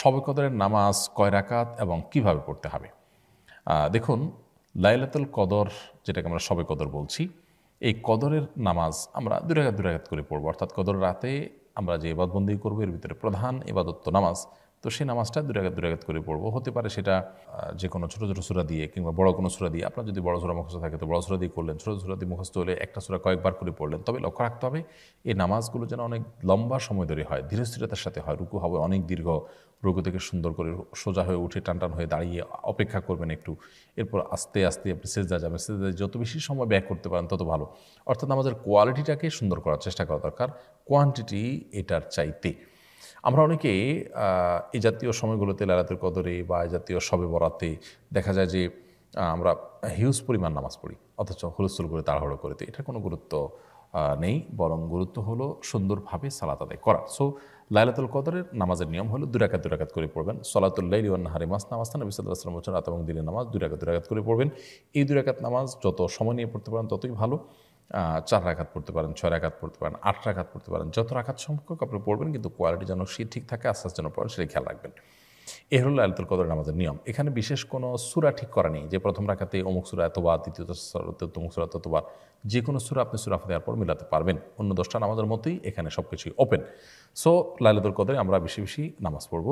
শবে কদরের নামাজ কয় রাকাত এবং কিভাবে পড়তে হবে? দেখুন, লাইলাতুল কদর যেটাকে আমরা শবে কদর বলছি, এই কদরের নামাজ আমরা ২ রাকাত ২ রাকাত করে পড়ব। অর্থাৎ কদর রাতে আমরা যে ইবাদতবন্দি করব এর ভিতরে প্রধান ইবাদত তো নামাজ। তো সেই নামাজটা ২ রাকাত ২ রাকাত করে পড়ব। হতে পারে সেটা যে কোনো ছোটো ছোটো সূরা দিয়ে কিংবা বড় কোনো সূরা দিয়ে। আপনার যদি বড় সূরা মুখস্থ থাকে তো বড় সূরা দিয়ে করলেন, ছোটো সূরা দিয়ে মুখস্থ হলে একটা সূরা কয়েকবার করে পড়লেন। তবে লক্ষ্য রাখতে হবে এই নামাজগুলো যেন অনেক লম্বা সময় ধরে হয়, ধীরস্থিরতার সাথে হয়। রুকু হবে অনেক দীর্ঘ, রুকু থেকে সুন্দর করে সোজা হয়ে উঠে টানটান হয়ে দাঁড়িয়ে অপেক্ষা করবেন একটু। এরপর আস্তে আস্তে আপনি সেজদা যাবেন। সেজদায় যত বেশি সময় ব্যয় করতে পারেন তত ভালো। অর্থাৎ নামাজের কোয়ালিটিটাকে সুন্দর করার চেষ্টা করা দরকার, কোয়ান্টিটি এটার চাইতে। আমরা অনেকে এই জাতীয় সময়গুলোতে লাইলাতুল কদরে বা এই জাতীয় শবে বরাতে দেখা যায় যে আমরা হিউজ পরিমাণ নামাজ পড়ি, অথচ হুলস্থুল করে তাড়াহুড়ো করে। তো এটার কোনো গুরুত্ব নেই, বরং গুরুত্ব হলো সুন্দরভাবে সালাত আদায় করা। সো লাইলাতুল কদরের নামাজের নিয়ম হলো ২ রাকাত ২ রাকাত করে পড়বেন। সলাতুল লাইলি ওয়ান নাহারি মাসনা মাসনা, নবী সাল্লাল্লাহু আলাইহি ওয়াসাল্লাম বলেছেন রাত এবং দিনের নামাজ ২ রাকাত ২ রাকাত করে পড়বেন। এই ২ রাকাত নামাজ যত সময় নিয়ে পড়তে পারেন ততই ভালো। ৪ রাকাত পড়তে পারেন, ৬ রাকাত পড়তে পারেন, ৮ রাকাত পড়তে পারেন। যত রাকাত সংখ্যক আপনি পড়বেন, কিন্তু কোয়ালিটি যেন সে ঠিক থাকে, আস্তে আস্তে যেন পড়েন, সেটা খেয়াল রাখবেন। এ হলো লাইলাতুল কদর নামাজের নিয়ম। এখানে বিশেষ কোনো সূরা ঠিক করা নেই যে প্রথম রাকাতে অমুক সূরা এতবার, দ্বিতীয় রাকাতে অমুক সূরা ততবার। যে কোনো সূরা আপনি সূরা ফাতিহার পর মিলাতে পারবেন। অন্য ১০টা নামাজের মতোই এখানে সব কিছুই ওপেন। সো লাইলাতুল কদরে আমরা বেশি বেশি নামাজ পড়ব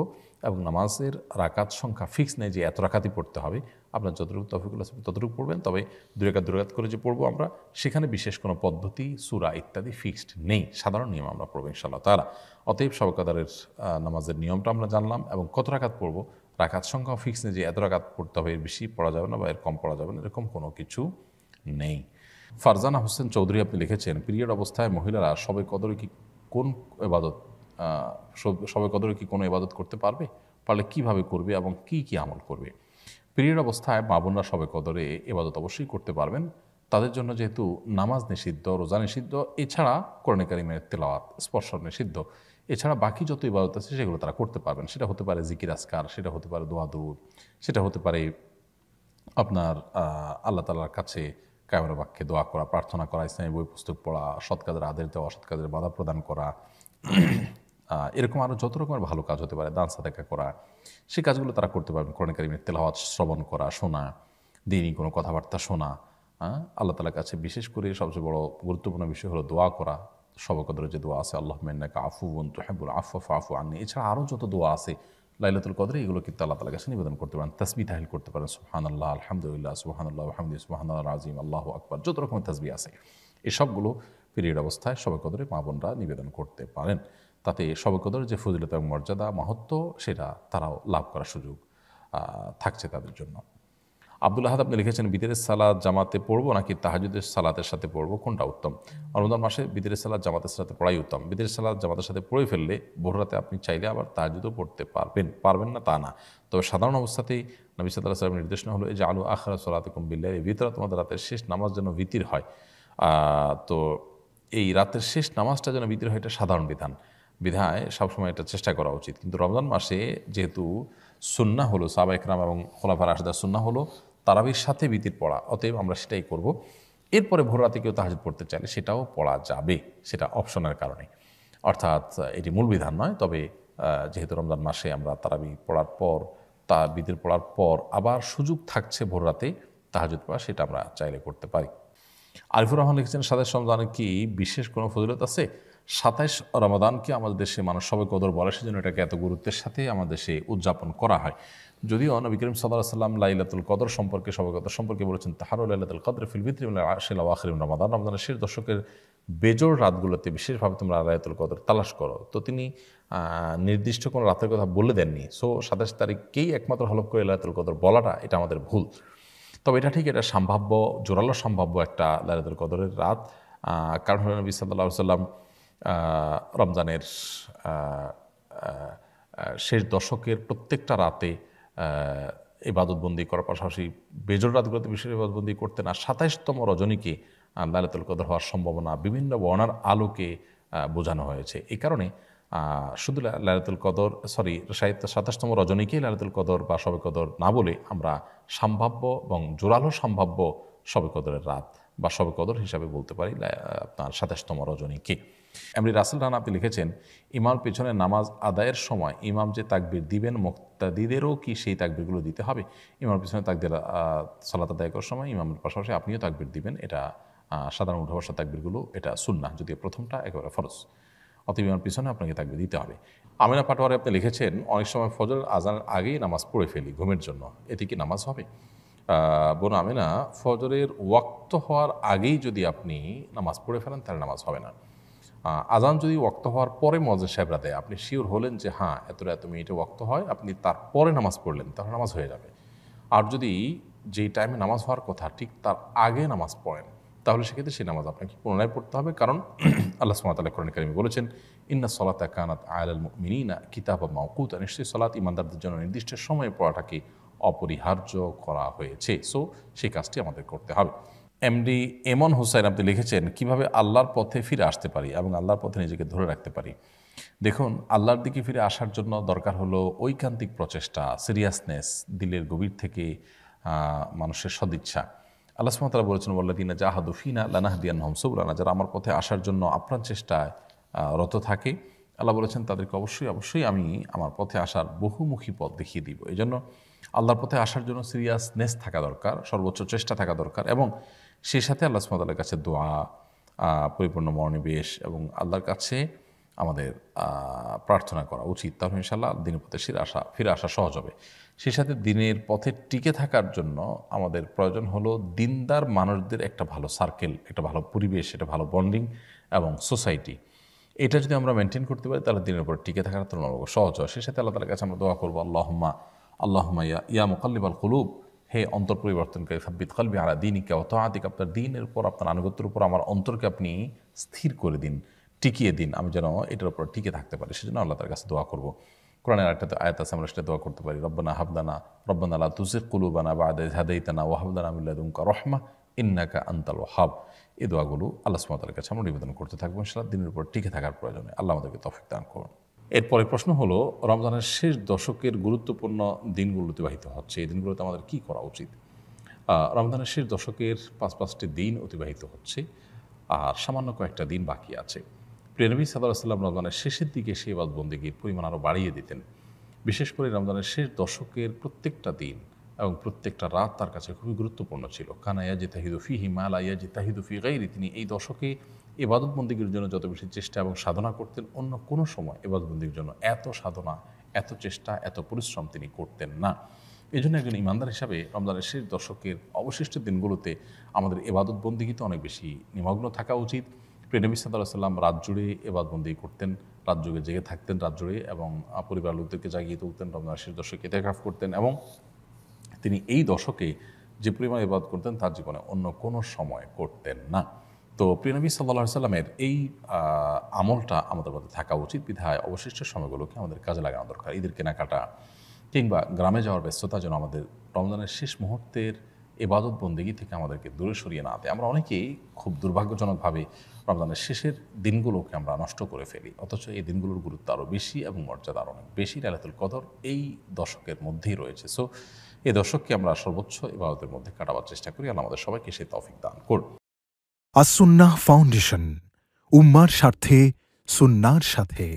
এবং নামাজের রাকাত সংখ্যা ফিক্স নেই যে এত রাকাতই পড়তে হবে। আপনার যতটুকু তৌফিকুল আসবে ততটুকু পড়বেন। তবে ২ রাকাত ২ রাকাত করে যে পড়বো আমরা, সেখানে বিশেষ কোনো পদ্ধতি, সূরা ইত্যাদি ফিক্সড নেই। সাধারণ নিয়ম আমরা পড়বো ইনশাআল্লাহ তাআলা। অতএব শবে কদরের নামাজের নিয়মটা আমরা জানলাম এবং কত রাকাত পড়বো। রাকাত সংখ্যাও ফিক্স নেই যে এত রাকাত পড়তে হবে, এর বেশি পড়া যাবে না বা এর কম পড়া যাবে না, এরকম কোনো কিছু নেই। ফারজানা হোসেন চৌধুরী আপনি লিখেছেন, পিরিয়ড অবস্থায় মহিলারা শবে কদরে কি কোন ইবাদত শবে কদরে কি কোনো ইবাদত করতে পারবে? পারলে কিভাবে করবে এবং কি কি আমল করবে? পিরিয়ড অবস্থায় মা বোনরা শবে কদরে ইবাদত অবশ্যই করতে পারবেন। তাদের জন্য যেহেতু নামাজ নিষিদ্ধ, রোজা নিষিদ্ধ, এছাড়া কোরআনে কারিমের তেলাওয়াত স্পর্শ নিষিদ্ধ, এছাড়া বাকি যত ইবাদত আছে সেগুলো তারা করতে পারবেন। সেটা হতে পারে জিকির আজকার, সেটা হতে পারে দোয়া দুরূদ, সেটা হতে পারে আপনার আল্লাহ তাআলার কাছে কায়মনে বাক্যে দোয়া করা, প্রার্থনা করা, ইসলামী বই পুস্তক পড়া, সৎ কাজের আদেশ দেওয়া, অসৎ কাজের বাধা প্রদান করা, এরকম আরও যত রকমের ভালো কাজ হতে পারে, দান সাদাকা করা, সেই কাজগুলো তারা করতে পারবেন। কোরআন কারিমের তেলাওয়াত শ্রবণ করা, শোনা, দ্বীনি কোনো কথাবার্তা শোনা, আল্লাহ তাআলার কাছে বিশেষ করে সবচেয়ে বড় গুরুত্বপূর্ণ বিষয় হলো দোয়া করা। শবে কদরে যে দোয়া আছে, আল্লাহুম্মা ইন্নাকা আফুউন তুহিব্বুল আফওয়া ফাআফু আন্নী, এছাড়া আরও যত দোয়া আছে লাইলাতুল কদরে, এগুলো কিন্তু আল্লাহ তাআলার কাছে নিবেদন করতে পারেন। তাসবিহ তাহলিল করতে পারেন, সুবহানাল্লাহ, আলহামদুলিল্লাহ, সুবহানাল্লাহ ওয়া বিহামদিহি, সুবহানাল্লাহিল আযীম, আল্লাহু আকবার, যত রকমের তাসবিহ আছে এই সবগুলো পিরিয়ড অবস্থায় শবে কদরে মা বোনরা নিবেদন করতে পারেন। তাতে শবে কদরের যে ফজিলত এবং মর্যাদা, মাহাত্ম্য, সেটা তারাও লাভ করার সুযোগ থাকছে তাদের জন্য। আব্দুল আহাদ আপনি লিখেছেন, বিতরের সালাত জামাতে পড়বো নাকি তাহাজ্জুদের সালাতের সাথে পড়বো, কোনটা উত্তম? রমজান মাসে বিতরের সালাত জামাতের সাথে পড়াই উত্তম। বিতরের সালাত জামাতের সাথে পড়ে ফেললে ভোর রাতে আপনি চাইলে আবার তাহাজ্জুদও পড়তে পারবেন না তা না। তবে সাধারণ অবস্থাতেই নবী সাল্লাল্লাহু আলাইহি ওয়াসাল্লামের নির্দেশনা হলো যে আলু আখিরা সালাতিকুম বিল্লাইল, ভিতরে তোমাদের রাতের শেষ নামাজ যেন ভিতির হয়। তো এই রাতের শেষ নামাজটা যেন ভিতর হয়, এটা সাধারণ বিধায় সবসময় এটা চেষ্টা করা উচিত। কিন্তু রমজান মাসে যেহেতু সুন্নাহ হলো, সাহাবা ইকরাম এবং খোলাফায়ে রাশিদার সুন্নাহ হলো তারাবির সাথে বিতির পড়া, অতএব আমরা সেটাই করব। এরপরে ভোর রাতে কেউ তাহাজ্জুদ পড়তে চাইলে সেটাও পড়া যাবে, সেটা অপশনের কারণে। অর্থাৎ এটি মূল বিধান নয়, তবে যেহেতু রমজান মাসে আমরা তারাবি পড়ার পর, বিতির পড়ার পর আবার সুযোগ থাকছে ভোর রাতে তাহাজ্জুদ পড়া, সেটা আমরা চাইলে করতে পারি। আরিফুর রহমান লিখেছেন, ২৭ রমজানের কি বিশেষ কোনো ফজিলত আছে? ২৭ রমাদানকে আমাদের দেশে মানুষ শবে কদর বলে, সেজন্য এটাকে এত গুরুত্বের সাথে আমাদের দেশে উদযাপন করা হয়। যদিও নবী করিম সাল্লাল্লাহু আলাইহি ওয়াসাল্লাম লাইলাতুল কদর সম্পর্কে, শবে কদর সম্পর্কে বলেছেন, তাহারু লাইলাতুল কদর ফিল ভিতরি মিনাল আশরিল আওয়াখির মিন রমাদান, রমজানের শেষ দশকের বেজোড় রাতগুলোতে বিশেষভাবে তোমরা লাইলাতুল কদর তালাশ করো। তো তিনি নির্দিষ্ট কোনো রাতের কথা বলে দেননি। সো ২৭ তারিখকেই একমাত্র হলফ করে লাইলাতুল কদর বলাটা, এটা আমাদের ভুল। তবে এটা ঠিক, এটা সম্ভাব্য, জোরালো সম্ভাব্য একটা লাইলাতুল কদরের রাত। কারণ হলো নবী সাল্লাল্লাহু আলাইহি ওয়াসাল্লাম রমজানের শেষ দশকের প্রত্যেকটা রাতে ইবাদতবন্দি করার পাশাপাশি বেজোড় রাতগুলোতে বিশেষ ইবাদতবন্দি করতেন। আর ২৭তম রজনীকে লাইলাতুল কদর হওয়ার সম্ভাবনা বিভিন্ন বর্ণার আলোকে বোঝানো হয়েছে। এই কারণে শুধু লাইলাতুল কদর ২৭তম রজনীকেই লাইলাতুল কদর বা শবে কদর না বলে আমরা সম্ভাব্য এবং জোরালো সম্ভাব্য শবে কদরের রাত বা শবে কদর হিসাবে বলতে পারি আপনার ২৭তম রজনীকে। এমনি রাসেল রানা আপনি লিখেছেন, ইমামের পেছনে নামাজ আদায়ের সময় ইমাম যে তাকবির দিবেন, মুক্তাদিদেরও কি সেই তাকবিরগুলো দিতে হবে? ইমামের পেছনে সালাত আদায় করার সময় ইমামের পাশাপাশি আপনিও তাকবির দিবেন, এটা সাধারণ উঠা বসা তাকবিরগুলো, এটা সুন্নাহ, যদিও প্রথমটা একেবারে ফরজ। অতএব ইমামের পিছনে আপনাকে তাকবির দিতে হবে। আমিনা পাটোয়ারি আপনি লিখেছেন, অনেক সময় ফজর আজানের আগেই নামাজ পড়ে ফেলি ঘুমের জন্য, এতে কি নামাজ হবে? বোন আমিনা, ফজরের ওয়াক্ত হওয়ার আগেই যদি আপনি নামাজ পড়ে ফেলেন তাহলে নামাজ হবে না। আজান যদি ওয়াক্ত হওয়ার পরে মুয়াজ্জিন সাহেবরা দেয়, আপনি শিওর হলেন যে হ্যাঁ এতটা এত মিনিটে ওয়াক্ত হয়, আপনি তারপরে নামাজ পড়লেন, তাহলে নামাজ হয়ে যাবে। আর যদি যেই টাইমে নামাজ হওয়ার কথা ঠিক তার আগে নামাজ পড়েন, তাহলে সেক্ষেত্রে সেই নামাজ আপনাকে পুনরায় পড়তে হবে। কারণ আল্লাহ সুবহানাহু ওয়া তাআলা কোরআনে কারিমে বলেছেন, ইন্না সলাতা কানাত আলাল মুমিনিনা কিতাবাম মাওকুতা, নিশ্চয়ই সালাত ইমানদারদের জন্য নির্দিষ্ট সময়ে পড়াটাকে অপরিহার্য করা হয়েছে। সো সেই কাজটি আমাদের করতে হবে। এমডি এমন হোসাইন আপনি লিখেছেন, কিভাবে আল্লাহর পথে ফিরে আসতে পারি এবং আল্লাহর পথে নিজেকে ধরে রাখতে পারি? দেখুন, আল্লাহর দিকে ফিরে আসার জন্য দরকার হলো ঐকান্তিক প্রচেষ্টা, সিরিয়াসনেস, দিলের গভীর থেকে মানুষের সদিচ্ছা। আল্লাহ সুবহানাহু ওয়া তাআলা বলেছেন, ওয়াল্লাযীনা জাহাদু ফিনা লানাহদিয়ান্নাহুম সুবুলানা, যারা আমার পথে আসার জন্য আপ্রাণ চেষ্টায় রত থাকে, আল্লাহ বলেছেন তাদেরকে অবশ্যই আমি আমার পথে আসার বহুমুখী পথ দেখিয়ে দিব। এই জন্য আল্লাহর পথে আসার জন্য সিরিয়াসনেস থাকা দরকার, সর্বোচ্চ চেষ্টা থাকা দরকার, এবং সেই সাথে আল্লাহ সুবহানাহু ওয়া তাআলার কাছে দোয়া, পরিপূর্ণ মনোনিবেশ এবং আল্লাহর কাছে আমাদের প্রার্থনা করা উচিত। তাহলে ইনশাআল্লাহ দিনের পথে ফিরে আসা সহজ হবে। সেই সাথে দিনের পথে টিকে থাকার জন্য আমাদের প্রয়োজন হলো দিনদার মানুষদের একটা ভালো সার্কেল, একটা ভালো পরিবেশ, একটা ভালো বন্ডিং এবং সোসাইটি। এটা যদি আমরা মেনটেন করতে পারি তাহলে দিনের উপর টিকে থাকার তুলনামূলক সহজ হয়। সেই সাথে আল্লাহ তাআলার কাছে আমরা দোয়া করবো, আল্লাহুম্মা ইয়া মুকাল্লিবাল কুলুব, হে অন্তর পরিবর্তনকারী, সাব্বিত কলবি আলা দীনিকা ওয়া তাআতিকা, আপনার দ্বীনের উপর, আপনার আনুগত্যের উপর আমার অন্তরকে আপনি স্থির করে দিন, টিকিয়ে দিন, আমি যেন এটার উপর টিকে থাকতে পারি। সেজন্য আল্লাহ তার কাছে দোয়া করব। কোরআনের একটা আয়াত আছে, আমরা সেটা দোয়া করতে পারি, রব্বানা লা তুজিগ কুলুবানা বা'দা ইয হাদাইতানা ওয়া হাব লানা মিন লাদুনকা রাহমা ইন্নাকা আনতাল ওয়াহ্হাব। এই দোয়াগুলো আল্লাহ সুবহানাহু ওয়া তাআলার কাছে আমরা নিবেদন করতে থাকবো ইনশাআল্লাহ, দিনের উপর টিকে থাকার প্রয়োজনে। আল্লাহ আমাদেরকে তৌফিক দান করুন। এরপরে প্রশ্ন হলো, রমজানের শেষ দশকের গুরুত্বপূর্ণ দিনগুলো অতিবাহিত হচ্ছে, এই দিনগুলোতে আমাদের কী করা উচিত? রমজানের শেষ দশকের ৫টি দিন অতিবাহিত হচ্ছে, আর সামান্য কয়েকটা দিন বাকি আছে। প্রিয় নবী সাল্লাল্লাহু আলাইহি ওয়াসাল্লাম রমজানের শেষের দিকে সেই ইবাদত-বন্দেগীর পরিমাণ আরও বাড়িয়ে দিতেন। বিশেষ করে রমজানের শেষ দশকের প্রত্যেকটা দিন এবং প্রত্যেকটা রাত তার কাছে খুবই গুরুত্বপূর্ণ ছিল। কানা ইয়াজতাহিদু ফীহি মা লা ইয়াজতাহিদু ফী গায়রি, তিনি এই দশকে ইবাদত-বন্দেগীর জন্য যত বেশি চেষ্টা এবং সাধনা করতেন, অন্য কোনো সময় ইবাদত-বন্দেগীর জন্য এত সাধনা, এত চেষ্টা, এত পরিশ্রম তিনি করতেন না। এই জন্য একজন ইমানদার হিসাবে রমজানের শেষ দশকের অবশিষ্ট দিনগুলোতে আমাদের ইবাদত-বন্দেগীতে অনেক বেশি নিমগ্ন থাকা উচিত। প্রিয় নবী সাল্লাল্লাহু আলাইহি ওয়াসাল্লাম রাত জুড়ে ইবাদত-বন্দেগী করতেন, রাত জুড়ে জেগে থাকতেন রাত জুড়ে, এবং পরিবার লোকদেরকে জাগিয়ে তুলতেন, রমজানের শেষ দশকে ইতিকাফ করতেন, এবং তিনি এই দশকে যে পরিমাণ ইবাদত করতেন তার জীবনে অন্য কোনো সময় করতেন না। তো প্রিয় নবী সাল্লাল্লাহু আলাইহি ওয়াসাল্লামের এই আমলটা আমাদের মধ্যে থাকা উচিত। বিধায় অবশিষ্ট সময়গুলোকে আমাদের কাজে লাগানো দরকার। ঈদের কেনাকাটা কিংবা গ্রামে যাওয়ার ব্যস্ততা যেন আমাদের রমজানের শেষ মুহূর্তের ইবাদত বন্দেগী থেকে আমাদেরকে দূরে সরিয়ে না দেয়। আমরা অনেকেই খুব দুর্ভাগ্যজনকভাবে রমজানের শেষের দিনগুলোকে আমরা নষ্ট করে ফেলি, অথচ এই দিনগুলোর গুরুত্ব আরও বেশি এবং মর্যাদা আরও অনেক বেশি। লাইলাতুল কদর এই দশকের মধ্যেই রয়েছে। সো এই দশককে আমরা সর্বোচ্চ ইবাদতের মধ্যে কাটাবার চেষ্টা করি। আল্লাহ আমাদের সবাইকে সেই তৌফিক দান করুন। আস-সুন্নাহ ফাউন্ডেশন, উম্মার স্বার্থে সুন্নাহর সাথে।